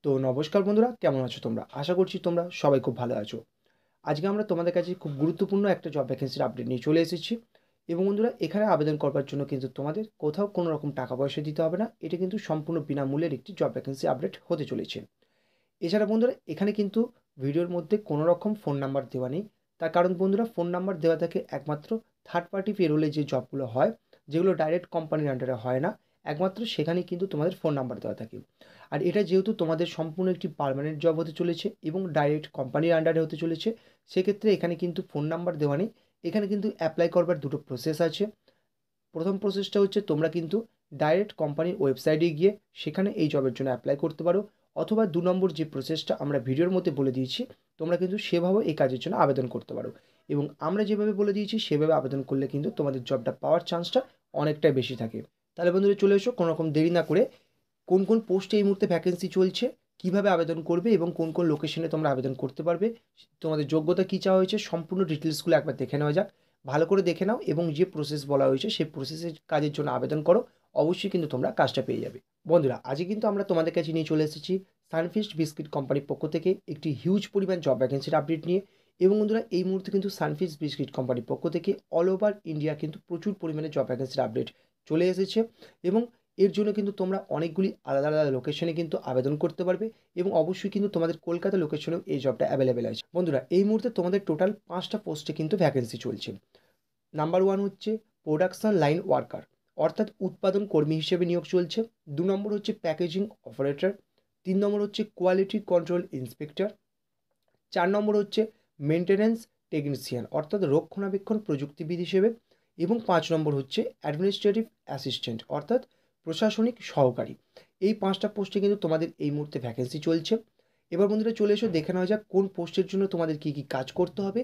তো নমস্কার বন্ধুরা, কেমন আছো তোমরা? আশা করছি তোমরা সবাই খুব ভালো আছো। আজকে আমরা তোমাদের কাছে খুব গুরুত্বপূর্ণ একটা জব ভ্যাকেন্সির আপডেট নিয়ে চলে এসেছি। এবং বন্ধুরা, এখানে আবেদন করবার জন্য কিন্তু তোমাদের কোথাও কোনো রকম টাকা পয়সা দিতে হবে না। এটা কিন্তু সম্পূর্ণ বিনামূল্যের একটি জব ভ্যাকেন্সি আপডেট হতে চলেছে। এছাড়া বন্ধুরা, এখানে কিন্তু ভিডিওর মধ্যে কোনো রকম ফোন নাম্বার দেওয়া নেই। তার কারণ বন্ধুরা, ফোন নাম্বার দেওয়া থাকে একমাত্র থার্ড পার্টি পেরোলে যে জবগুলো হয়, যেগুলো ডাইরেক্ট কোম্পানির আন্ডারে হয় না, একমাত্র সেখানেই কিন্তু তোমাদের ফোন নাম্বার দেওয়া থাকে। আর এটা যেহেতু তোমাদের সম্পূর্ণ একটি পার্মানেন্ট জব হতে চলেছে এবং ডাইরেক্ট কোম্পানির আন্ডারে হতে চলেছে, সেক্ষেত্রে এখানে কিন্তু ফোন নাম্বার দেওয়া নেই। এখানে কিন্তু অ্যাপ্লাই করবার দুটো প্রসেস আছে। প্রথম প্রসেসটা হচ্ছে তোমরা কিন্তু ডাইরেক্ট কোম্পানির ওয়েবসাইটে গিয়ে সেখানে এই জবের জন্য অ্যাপ্লাই করতে পারো, অথবা 2 নম্বর যে প্রসেসটা আমরা ভিডিওর মধ্যে বলে দিয়েছি, তোমরা কিন্তু সেভাবেও এই কাজের জন্য আবেদন করতে পারো। এবং আমরা যেভাবে বলে দিয়েছি সেভাবে আবেদন করলে কিন্তু তোমাদের জবটা পাওয়ার চান্সটা অনেকটাই বেশি থাকে। তাহলে বন্ধুরা, চলে এসো কোনো রকম দেরি না করে। কোন কোন পোস্টে এই মুহূর্তে ভ্যাকেন্সি চলছে, কিভাবে আবেদন করবে এবং কোন কোন লোকেশনে তোমরা আবেদন করতে পারবে, তোমাদের যোগ্যতা কী চাওয়া হয়েছে, সম্পূর্ণ ডিটেলসগুলো একবার দেখে নেওয়া যাক। ভালো করে দেখে নাও এবং যে প্রসেস বলা হয়েছে সেই প্রসেসের কাজের জন্য আবেদন করো। অবশ্যই কিন্তু তোমরা কাজটা পেয়ে যাবে। বন্ধুরা, আজকে কিন্তু আমরা তোমাদের কাছে নিয়ে চলে এসেছি সানফিস্ট বিস্কিট কোম্পানির পক্ষ থেকে একটি হিউজ পরিমাণ জব ভ্যাকেন্সির আপডেট নিয়ে। এবং বন্ধুরা, এই মুহূর্তে কিন্তু সানফিস্ট বিস্কিট কোম্পানির পক্ষ থেকে অল ওভার ইন্ডিয়া কিন্তু প্রচুর পরিমাণে জব ভ্যাকেন্সির আপডেট চলে এসেছে। এবং এর জন্য কিন্তু তোমরা অনেকগুলি আলাদা আলাদা লোকেশনে কিন্তু আবেদন করতে পারবে। এবং অবশ্যই কিন্তু তোমাদের কলকাতা লোকেশনেও এই জবটা অ্যাভেলেবেল আছে। বন্ধুরা, এই মুহূর্তে তোমাদের টোটাল 5টা পোস্টে কিন্তু ভ্যাকেন্সি চলছে। নাম্বার 1 হচ্ছে প্রোডাকশন লাইন ওয়ার্কার, অর্থাৎ উৎপাদন কর্মী হিসেবে নিয়োগ চলছে। 2 নম্বর হচ্ছে প্যাকেজিং অপারেটর। 3 নম্বর হচ্ছে কোয়ালিটি কন্ট্রোল ইন্সপেক্টর। 4 নম্বর হচ্ছে মেনটেন্যান্স টেকনিশিয়ান, অর্থাৎ রক্ষণাবেক্ষণ প্রযুক্তিবিদ হিসেবে। এবং 5 নম্বর হচ্ছে অ্যাডমিনিস্ট্রেটিভ অ্যাসিস্ট্যান্ট, অর্থাৎ প্রশাসনিক সহকারী। এই 5টা পোস্টে কিন্তু তোমাদের এই মুহূর্তে ভ্যাকেন্সি চলছে। এবার বন্ধুরা, চলে এসো দেখে নেওয়া যাক কোন পোস্টের জন্য তোমাদের কী কী কাজ করতে হবে,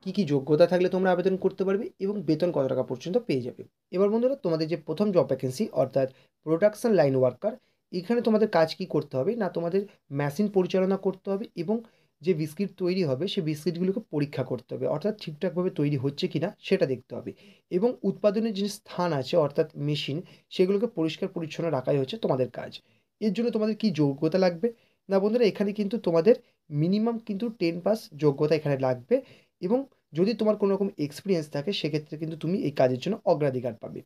কী কী যোগ্যতা থাকলে তোমরা আবেদন করতে পারবে এবং বেতন কত টাকা পর্যন্ত পেয়ে যাবে। এবার বন্ধুরা, তোমাদের যে প্রথম জব ভ্যাকেন্সি অর্থাৎ প্রোডাকশন লাইন ওয়ার্কার, এখানে তোমাদের কাজ কি করতে হবে না, তোমাদের মেশিন পরিচালনা করতে হবে এবং যে বিস্কিট তৈরি হবে সেই বিস্কিটগুলোকে পরীক্ষা করতে হবে, অর্থাৎ ঠিকঠাকভাবে তৈরি হচ্ছে কি না সেটা দেখতে হবে। এবং উৎপাদনের যে স্থান আছে অর্থাৎ মেশিন, সেগুলোকে পরিষ্কার পরিচ্ছন্ন রাখাই হচ্ছে তোমাদের কাজ। এর জন্য তোমাদের কি যোগ্যতা লাগবে না বন্ধুরা, এখানে কিন্তু তোমাদের মিনিমাম কিন্তু 10 পাস যোগ্যতা এখানে লাগবে। এবং যদি তোমার কোনো রকম এক্সপিরিয়েন্স থাকে সেক্ষেত্রে কিন্তু তুমি এই কাজের জন্য অগ্রাধিকার পাবে।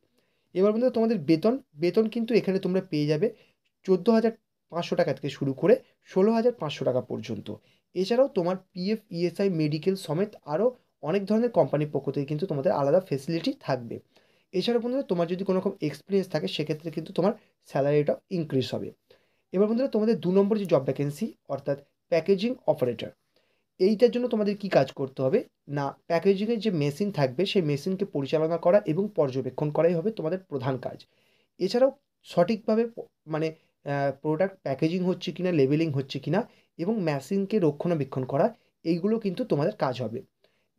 এবার বন্ধুরা, তোমাদের বেতন বেতন কিন্তু এখানে তোমরা পেয়ে যাবে 14,500 টাকা থেকে শুরু করে 16,500 টাকা পর্যন্ত। এছাড়াও তোমার পিএফ, ইএসআই, মেডিকেল সমেত আরও অনেক ধরনের কোম্পানির পক্ষ থেকে কিন্তু তোমাদের আলাদা ফেসিলিটি থাকবে। এছাড়াও বন্ধুরা, তোমার যদি কোনো রকম এক্সপিরিয়েন্স থাকে সেক্ষেত্রে কিন্তু তোমার স্যালারিটাও ইনক্রিজ হবে। এবার বন্ধুরা, তোমাদের 2 নম্বর যে জব ভ্যাকেন্সি অর্থাৎ প্যাকেজিং অপারেটর, এইটার জন্য তোমাদের কি কাজ করতে হবে না, প্যাকেজিংয়ের যে মেশিন থাকবে সেই মেশিনকে পরিচালনা করা এবং পর্যবেক্ষণ করাই হবে তোমাদের প্রধান কাজ। এছাড়াও সঠিকভাবে মানে প্রোডাক্ট প্যাকেজিং হচ্ছে কিনা, লেবেলিং হচ্ছে কিনা এবং মেশিনকে রক্ষণাবেক্ষণ করা, এইগুলো কিন্তু তোমাদের কাজ হবে।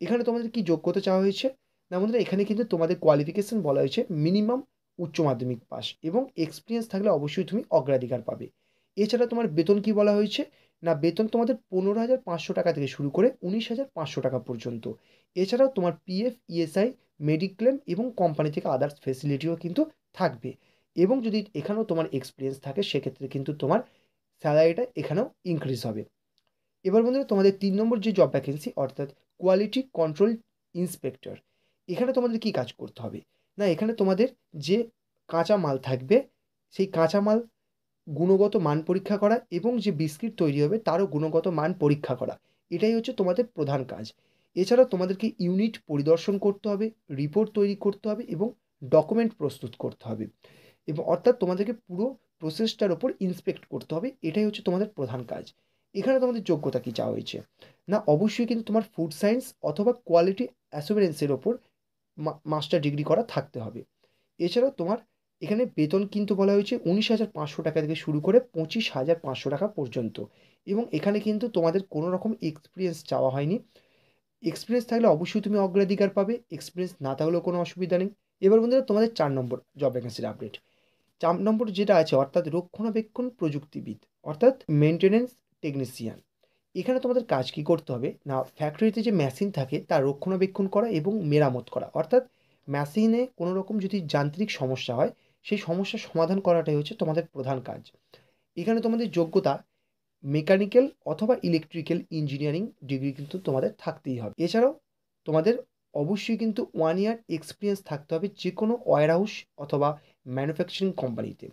এখানে তোমাদের কি যোগ্যতা চাওয়া হয়েছে না বন্ধুরা, এখানে কিন্তু তোমাদের কোয়ালিফিকেশন বলা হয়েছে মিনিমাম উচ্চ মাধ্যমিক পাস এবং এক্সপিরিয়েন্স থাকলে অবশ্যই তুমি অগ্রাধিকার পাবে। এছাড়া তোমার বেতন কি বলা হয়েছে না, বেতন তোমাদের 15,500 টাকা থেকে শুরু করে 19,500 টাকা পর্যন্ত। এছাড়াও তোমার পিএফ, ইএসআই, মেডিক্লেম এবং কোম্পানি থেকে আদার্স ফেসিলিটিও কিন্তু থাকবে। এবং যদি এখানেও তোমার এক্সপিরিয়েন্স থাকে সেক্ষেত্রে কিন্তু তোমার স্যালারিটা এখানেও ইনক্রিজ হবে। এবার বন্ধুরা, তোমাদের 3 নম্বর যে জব ভ্যাকেন্সি অর্থাৎ কোয়ালিটি কন্ট্রোল ইন্সপেক্টর, এখানে তোমাদের কি কাজ করতে হবে না, এখানে তোমাদের যে কাঁচা মাল থাকবে সেই কাঁচা মাল গুণগত মান পরীক্ষা করা এবং যে বিস্কিট তৈরি হবে তারও গুণগত মান পরীক্ষা করা, এটাই হচ্ছে তোমাদের প্রধান কাজ। এছাড়াও তোমাদেরকে ইউনিট পরিদর্শন করতে হবে, রিপোর্ট তৈরি করতে হবে এবং ডকুমেন্ট প্রস্তুত করতে হবে। এবং অর্থাৎ তোমাদেরকে পুরো প্রসেসটার ওপর ইন্সপেক্ট করতে হবে, এটাই হচ্ছে তোমাদের প্রধান কাজ। এখানে তোমাদের যোগ্যতা কী চাওয়া হয়েছে না, অবশ্যই কিন্তু তোমার ফুড সায়েন্স অথবা কোয়ালিটি অ্যাসুরেন্সের ওপর মাস্টার ডিগ্রি করা থাকতে হবে। এছাড়াও তোমার এখানে বেতন কিন্তু বলা হয়েছে 19,500 টাকা থেকে শুরু করে 25,500 টাকা পর্যন্ত। এবং এখানে কিন্তু তোমাদের কোনো রকম এক্সপিরিয়েন্স চাওয়া হয়নি। এক্সপিরিয়েন্স থাকলে অবশ্যই তুমি অগ্রাধিকার পাবে, এক্সপিরিয়েন্স না থাকলেও কোনো অসুবিধা নেই। এবার বন্ধুরা, তোমাদের 4 নম্বর জব ভ্যাকেন্সির আপডেট। 4 নম্বর যেটা আছে অর্থাৎ রক্ষণাবেক্ষণ প্রযুক্তিবিদ, অর্থাৎ মেনটেন্যান্স টেকনিশিয়ান। এখানে তোমাদের কাজ কি করতে হবে না, ফ্যাক্টরিতে যে মেশিন থাকে তার রক্ষণাবেক্ষণ করা এবং মেরামত করা, অর্থাৎ মেশিনে কোনো রকম যদি যান্ত্রিক সমস্যা হয় সেই সমস্যার সমাধান করাটাই হচ্ছে তোমাদের প্রধান কাজ। এখানে তোমাদের যোগ্যতা মেকানিক্যাল অথবা ইলেকট্রিক্যাল ইঞ্জিনিয়ারিং ডিগ্রি কিন্তু তোমাদের থাকতেই হবে। এছাড়াও তোমাদের অবশ্যই কিন্তু 1 ইয়ার এক্সপিরিয়েন্স থাকতে হবে যে কোনো ওয়্যারহাউস অথবা ম্যানুফ্যাকচারিং কোম্পানিতে।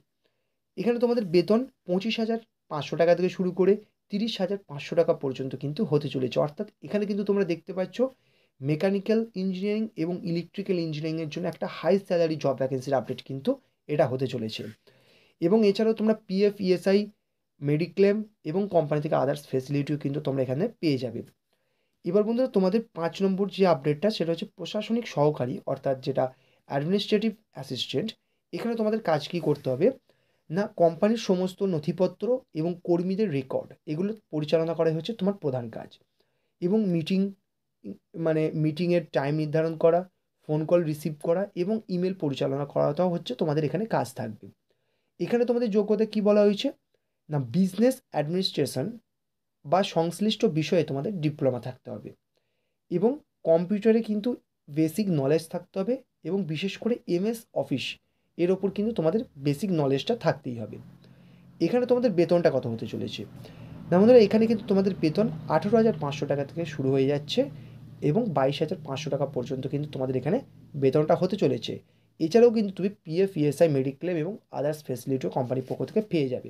এখানে তোমাদের বেতন 25,500 টাকা থেকে শুরু করে 30,500 টাকা পর্যন্ত কিন্তু হতে চলেছে। অর্থাৎ এখানে কিন্তু তোমরা দেখতে পাচ্ছ মেকানিক্যাল ইঞ্জিনিয়ারিং এবং ইলেকট্রিক্যাল ইঞ্জিনিয়ারিংয়ের জন্য একটা হাই স্যালারি জব ভ্যাকেন্সির আপডেট কিন্তু এটা হতে চলেছে। এবং এছাড়াও তোমরা পিএফ, ইএসআই, মেডিক্লেম এবং কোম্পানি থেকে আদার্স ফেসিলিটিও কিন্তু তোমরা এখানে পেয়ে যাবে। এবার বন্ধুরা তোমাদের 5 নম্বর যে আপডেটটা সেটা হচ্ছে প্রশাসনিক সহকারী, অর্থাৎ যেটা অ্যাডমিনিস্ট্রেটিভ অ্যাসিস্ট্যান্ট। এখানে তোমাদের কাজ কী করতে হবে না, কোম্পানির সমস্ত নথিপত্র এবং কর্মীদের রেকর্ড এগুলো পরিচালনা করা হচ্ছে তোমার প্রধান কাজ। এবং মিটিংয়ের টাইম নির্ধারণ করা, ফোন কল রিসিভ করা এবং ইমেল পরিচালনা করাটাও হচ্ছে তোমাদের এখানে কাজ থাকবে। এখানে তোমাদের যোগ্যতা কী বলা হয়েছে না, বিজনেস অ্যাডমিনিস্ট্রেশন বা সংশ্লিষ্ট বিষয়ে তোমাদের ডিপ্লোমা থাকতে হবে এবং কম্পিউটারে কিন্তু বেসিক নলেজ থাকতে হবে এবং বিশেষ করে এমএস অফিস এর ওপর কিন্তু তোমাদের বেসিক নলেজটা থাকতেই হবে। এখানে তোমাদের বেতনটা কত হতে চলেছে না বন্ধুরা, এখানে কিন্তু তোমাদের বেতন 18,500 টাকা থেকে শুরু হয়ে যাচ্ছে এবং 22,500 টাকা পর্যন্ত কিন্তু তোমাদের এখানে বেতনটা হতে চলেছে। এছাড়াও কিন্তু তুমি পিএফ, ইএসআই, মেডিক্লেম এবং আদার্স ফেসিলিটিও কোম্পানির পক্ষ থেকে পেয়ে যাবে।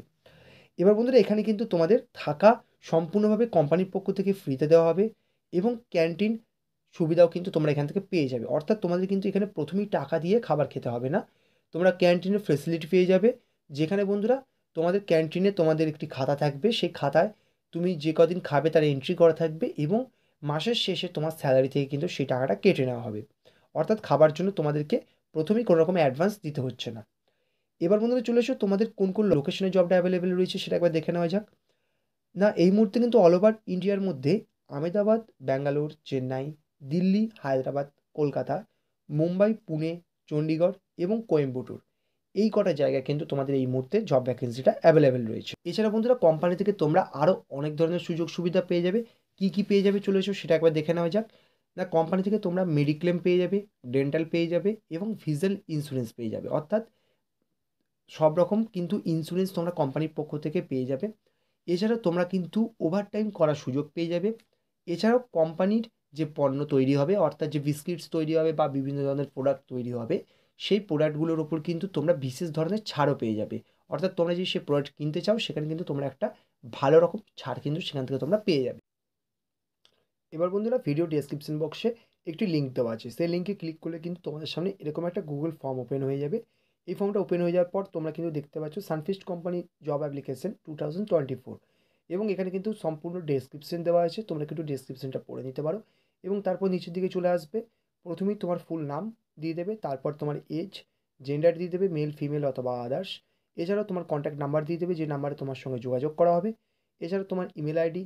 এবার বন্ধুরা এখানে কিন্তু তোমাদের থাকা সম্পূর্ণভাবে কোম্পানির পক্ষ থেকে ফ্রিতে দেওয়া হবে এবং ক্যান্টিন সুবিধাও কিন্তু তোমরা এখান থেকে পেয়ে যাবে। অর্থাৎ তোমাদের কিন্তু এখানে প্রথমেই টাকা দিয়ে খাবার খেতে হবে না, তোমরা ক্যান্টিনের ফেসিলিটি পেয়ে যাবে। যেখানে বন্ধুরা তোমাদের ক্যান্টিনে তোমাদের একটি খাতা থাকবে, সেই খাতায় তুমি যে কদিন খাবে তার এন্ট্রি করা থাকবে এবং মাসের শেষে তোমার স্যালারি থেকে কিন্তু সেই টাকাটা কেটে নেওয়া হবে। অর্থাৎ খাবার জন্য তোমাদেরকে প্রথমেই কোনো রকম অ্যাডভান্স দিতে হচ্ছে না। এবার বন্ধুরা চলে এসো তোমাদের কোন কোন লোকেশনে জবটা অ্যাভেলেবেল রয়েছে সেটা একবার দেখে নেওয়া যাক। না এই মুহূর্তে কিন্তু অল ওভার ইন্ডিয়ার মধ্যে আহমেদাবাদ, ব্যাঙ্গালোর, চেন্নাই, দিল্লি, হায়দ্রাবাদ, কলকাতা, মুম্বাই, পুনে, চণ্ডীগড় এবং কোয়েম্বাটুর এই কটা জায়গায় কিন্তু তোমাদের এই মুহূর্তে জব ভ্যাকেন্সিটা অ্যাভেলেবেল রয়েছে। এছাড়া বন্ধুরা কোম্পানি থেকে তোমরা আরও অনেক ধরনের সুযোগ সুবিধা পেয়ে যাবে। কী কী পেয়ে যাবে চলে এসো সেটা একবার দেখে নেওয়া যাক। না কোম্পানি থেকে তোমরা মেডিক্লেম পেয়ে যাবে, ডেন্টাল পেয়ে যাবে এবং ভিজেল ইন্স্যুরেন্স পেয়ে যাবে। অর্থাৎ সব রকম কিন্তু ইন্স্যুরেন্স তোমরা কোম্পানির পক্ষ থেকে পেয়ে যাবে। এছাড়াও তোমরা কিন্তু ওভারটাইম করার সুযোগ পেয়ে যাবে। এছাড়াও কোম্পানির যে পণ্য তৈরি হবে, অর্থাৎ যে বিস্কিটস তৈরি হবে বা বিভিন্ন ধরনের প্রোডাক্ট তৈরি হবে, সেই প্রোডাক্টগুলোর ওপর কিন্তু তোমরা বিশেষ ধরনের ছাড়ও পেয়ে যাবে। অর্থাৎ তোমরা যদি সেই প্রোডাক্ট কিনতে চাও সেখানে কিন্তু তোমরা একটা ভালো রকম ছাড় কিন্তু সেখান থেকে তোমরা পেয়ে যাবে। এবার বন্ধুরা ভিডিও ডেসক্রিপশন বক্সে একটি লিঙ্ক দেওয়া আছে, সেই লিঙ্কে ক্লিক করলে কিন্তু তোমাদের সামনে এরকম একটা গুগল ফর্ম ওপেন হয়ে যাবে। এই ফর্মটা ওপেন হয়ে যাওয়ার পর তোমরা কিন্তু দেখতে পাচ্ছ সানফিস্ট কোম্পানি জব অ্যাপ্লিকেশন 2024 এবং এখানে কিন্তু সম্পূর্ণ ডেসক্রিপশন দেওয়া আছে, তোমরা কিন্তু ডেসক্রিপশনটা পড়ে নিতে পারো। এবং তারপর নিচের দিকে চলে আসবে, প্রথমেই তোমার ফুল নাম দিয়ে দেবে, তারপর তোমার এজ, জেন্ডার দিয়ে দেবে মেল, ফিমেল অথবা আদার্স। এছাড়াও তোমার কন্ট্যাক্ট নাম্বার দিয়ে দেবে যে নাম্বারে তোমার সঙ্গে যোগাযোগ করা হবে। এছাড়াও তোমার ইমেল আইডি,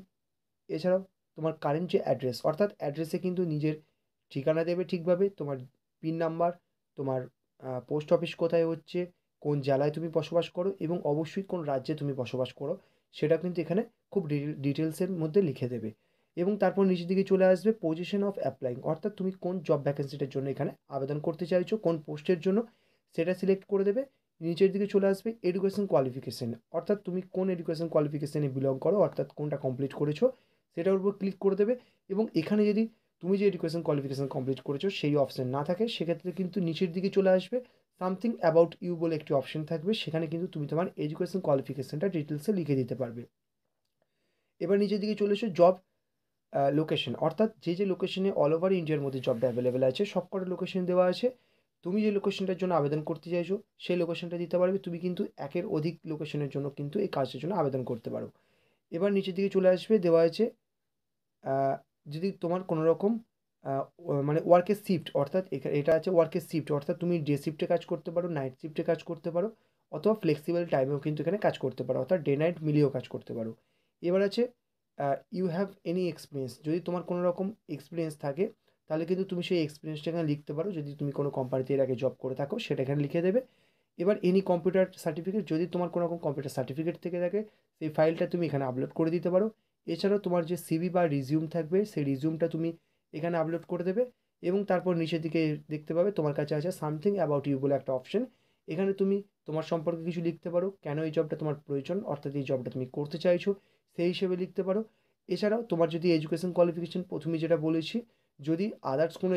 এছাড়াও তোমার কারেন্ট যে অ্যাড্রেস, অর্থাৎ অ্যাড্রেসে কিন্তু নিজের ঠিকানা দেবে ঠিকভাবে, তোমার পিন নাম্বার, তোমার পোস্ট অফিস কোথায় হচ্ছে, কোন জেলায় তুমি বসবাস করো এবং অবশ্যই কোন রাজ্যে তুমি বসবাস করো সেটা কিন্তু এখানে খুব ডিটেলসের মধ্যে লিখে দেবে। এবং তারপর নিচের দিকে চলে আসবে পজিশন অফ অ্যাপ্লাইং, অর্থাৎ তুমি কোন জব ভ্যাকেন্সিটার জন্য এখানে আবেদন করতে চাইছো, কোন পোস্টের জন্য সেটা সিলেক্ট করে দেবে। নিচের দিকে চলে আসবে এডুকেশন কোয়ালিফিকেশান, অর্থাৎ তুমি কোন এডুকেশন কোয়ালিফিকেশানে বিলং করো, অর্থাৎ কোনটা কমপ্লিট করেছো সেটার উপর ক্লিক করে দেবে। এবং এখানে যদি তুমি যে এডুকেশন কোয়ালিফিকেশান কমপ্লিট করেছো সেই অপশান না থাকে সেক্ষেত্রে কিন্তু নিচের দিকে চলে আসবে সামথিং অ্যাবাউট ইউ বলে একটি অপশান থাকবে, সেখানে কিন্তু তুমি তোমার এডুকেশন কোয়ালিফিকেশানটা ডিটেলসে লিখে দিতে পারবে। এবার নিচের দিকে চলে এসো জব লোকেশন, অর্থাৎ যে যে লোকেশনে অল ওভার ইন্ডিয়ার মধ্যে জবটা অ্যাভেলেবেল আছে সব কটা লোকেশন দেওয়া আছে। তুমি যে লোকেশনটার জন্য আবেদন করতে চাইছো সেই লোকেশনটা দিতে পারবে, তুমি কিন্তু একের অধিক লোকেশনের জন্য কিন্তু এই কাজটার জন্য আবেদন করতে পারো। এবার নিচের দিকে চলে আসবে, দেওয়া আছে যদি তোমার কোনো রকম মানে ওয়ার্কের শিফট, অর্থাৎ এটা আছে ওয়ার্কের শিফট, অর্থাৎ তুমি ডে শিফটে কাজ করতে পারো, নাইট শিফটে কাজ করতে পারো অথবা ফ্লেক্সিবল টাইমেও কিন্তু এখানে কাজ করতে পারো, অর্থাৎ ডে নাইট মিলিয়েও কাজ করতে পারো। এবার আছে ইউ হ্যাভ এনি এক্সপিরিয়েন্স, যদি তোমার কোনো রকম এক্সপিরিয়েন্স থাকে তাহলে কিন্তু তুমি সেই এক্সপিরিয়েন্সটা এখানে লিখতে পারো, যদি তুমি কোনো কোম্পানিতে এর আগে জব করে থাকো সেটা এখানে লিখে দেবে। এবার এনি কম্পিউটার সার্টিফিকেট, যদি তোমার কোনো রকম কম্পিউটার সার্টিফিকেট থেকে থাকে সেই ফাইলটা তুমি এখানে আপলোড করে দিতে পারো। এছাড়াও তোমার যে সিভি বা রিজিউম থাকবে সেই রিজিউমটা তুমি এখানে আপলোড করে দেবে। এবং তারপর নিচের দিকে দেখতে পাবে তোমার কাছে আছে সামথিং অ্যাবাউট ইউ বলে একটা অপশন, এখানে তুমি তোমার সম্পর্কে কিছু লিখতে পারো, কেন এই জবটা তোমার প্রয়োজন, অর্থাৎ এই জবটা তুমি করতে চাইছো সেই হিসেবে লিখতে পারো। এছাড়াও তোমার যদি এডুকেশন কোয়ালিফিকেশান প্রথমে যেটা বলেছি, যদি আদার্স কোনো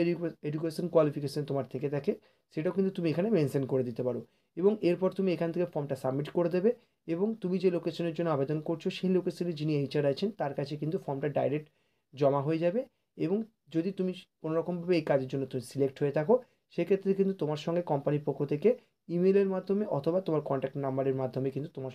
এডুকেশন কোয়ালিফিকেশান তোমার থেকে থাকে, সেটাও কিন্তু তুমি এখানে মেনশন করে দিতে পারো। এবং এরপর তুমি এখান থেকে ফর্মটা সাবমিট করে দেবে, এবং তুমি যে লোকেশনের জন্য আবেদন করছো সেই লোকেশনে যিনি এইচআর আছেন তার কাছে কিন্তু ফর্মটা ডাইরেক্ট জমা হয়ে যাবে। এবং যদি তুমি কোনোরকমভাবে এই কাজের জন্য তুমি সিলেক্ট হয়ে থাকো, সেক্ষেত্রে কিন্তু তোমার সঙ্গে কোম্পানির পক্ষ থেকে ইমেলের মাধ্যমে অথবা তোমার কন্ট্যাক্ট নাম্বারের মাধ্যমে কিন্তু তোমার